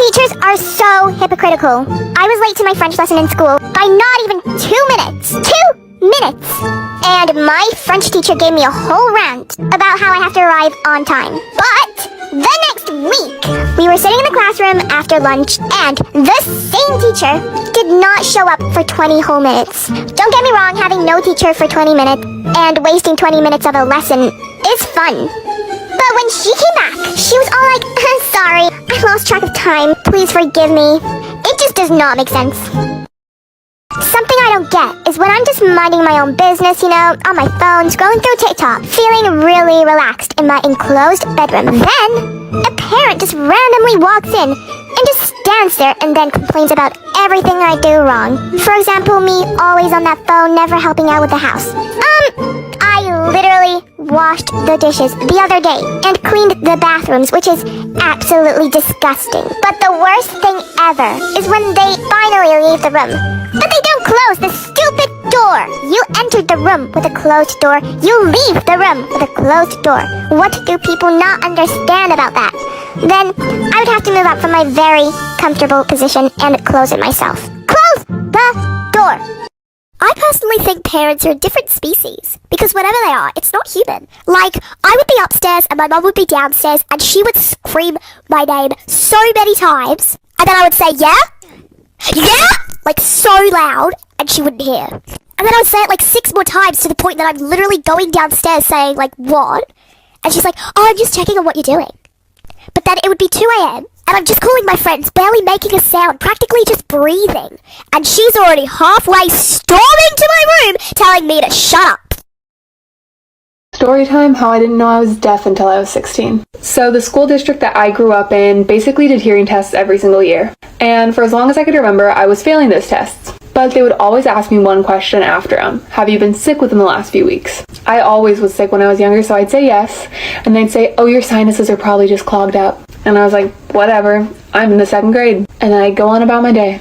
Teachers are so hypocritical. I was late to my French lesson in school by not even 2 minutes. 2 minutes! And my French teacher gave me a whole rant about how I have to arrive on time. But the next week, we were sitting in the classroom after lunch, and the same teacher did not show up for 20 whole minutes. Don't get me wrong, having no teacher for 20 minutes and wasting 20 minutes of a lesson is fun. But when she came back, she was all like, sorry, I lost track of time. Please forgive me. It just does not make sense. Something I don't get is when I'm just minding my own business, on my phone, scrolling through TikTok, feeling really relaxed in my enclosed bedroom. Then, a parent just randomly walks in and just stands there and then complains about everything I do wrong. For example, me always on that phone, never helping out with the house. I literally washed the dishes the other day and cleaned the bathrooms, which is absolutely disgusting. But the worst thing ever is when they finally leave the room, but they don't close the stupid door. You entered the room with a closed door. You leave the room with a closed door. What do people not understand about that? Then I would have to move up from my very comfortable position and close it myself. Close the door! I personally think parents are a different species, because whatever they are, it's not human. Like, I would be upstairs and my mum would be downstairs and she would scream my name so many times, and then I would say, yeah? Yeah? Like, so loud, and she wouldn't hear. And then I would say it like 6 more times to the point that I'm literally going downstairs saying, like, what? And she's like, oh, I'm just checking on what you're doing. But then it would be 2 a.m., and I'm just calling my friends, barely making a sound, practically just breathing. And she's already halfway storming to my room, telling me to shut up. Storytime, how I didn't know I was deaf until I was 16. So the school district that I grew up in basically did hearing tests every single year. And for as long as I could remember, I was failing those tests. But they would always ask me one question after them. Have you been sick within the last few weeks? I always was sick when I was younger, so I'd say yes. And they'd say, oh, your sinuses are probably just clogged up. And I was like, whatever, I'm in the 2nd grade. And then I'd go on about my day.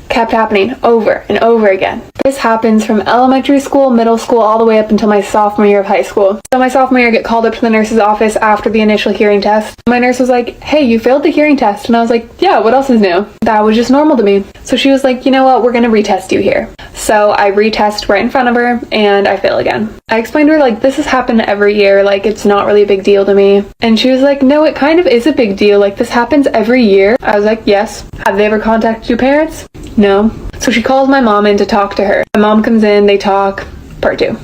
Kept happening over and over again. This happens from elementary school, middle school, all the way up until my sophomore year of high school. So my sophomore year, I get called up to the nurse's office after the initial hearing test. My nurse was like, hey, you failed the hearing test. And I was like, yeah, what else is new? That was just normal to me. So she was like, you know what, we're gonna retest you here. So I retest right in front of her and I fail again. I explained to her, like, this has happened every year, like, it's not really a big deal to me. And she was like, no, it kind of is a big deal, like, this happens every year. I was like, yes. Have they ever contacted your parents? No. So she calls my mom in to talk to her. My mom comes in, they talk. Part 2.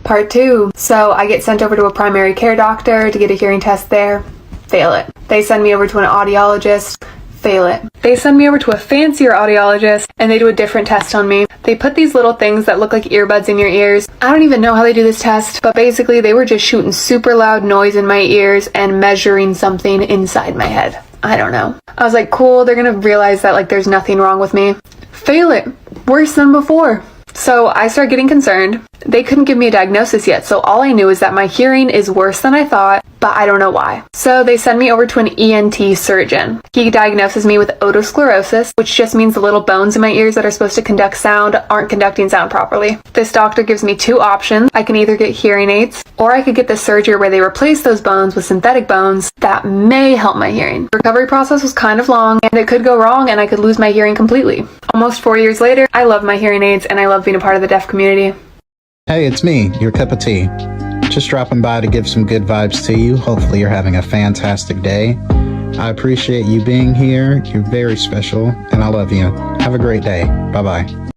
Part 2. So I get sent over to a primary care doctor to get a hearing test there. Fail it. They send me over to an audiologist. Fail it. They send me over to a fancier audiologist and they do a different test on me. They put these little things that look like earbuds in your ears. I don't even know how they do this test, but basically they were just shooting super loud noise in my ears and measuring something inside my head. I don't know. I was like, cool, they're gonna realize that, like, there's nothing wrong with me. Fail it. Worse than before. So I started getting concerned. They couldn't give me a diagnosis yet, so all I knew is that my hearing is worse than I thought, but I don't know why. So they send me over to an ENT surgeon. He diagnoses me with otosclerosis, which just means the little bones in my ears that are supposed to conduct sound aren't conducting sound properly. This doctor gives me 2 options. I can either get hearing aids, or I could get the surgery where they replace those bones with synthetic bones that may help my hearing. The recovery process was kind of long, and it could go wrong and I could lose my hearing completely. Almost 4 years later, I love my hearing aids and I love being a part of the deaf community. Hey, it's me, your cup of tea. Just dropping by to give some good vibes to you. Hopefully you're having a fantastic day. I appreciate you being here. You're very special, and I love you. Have a great day. Bye-bye.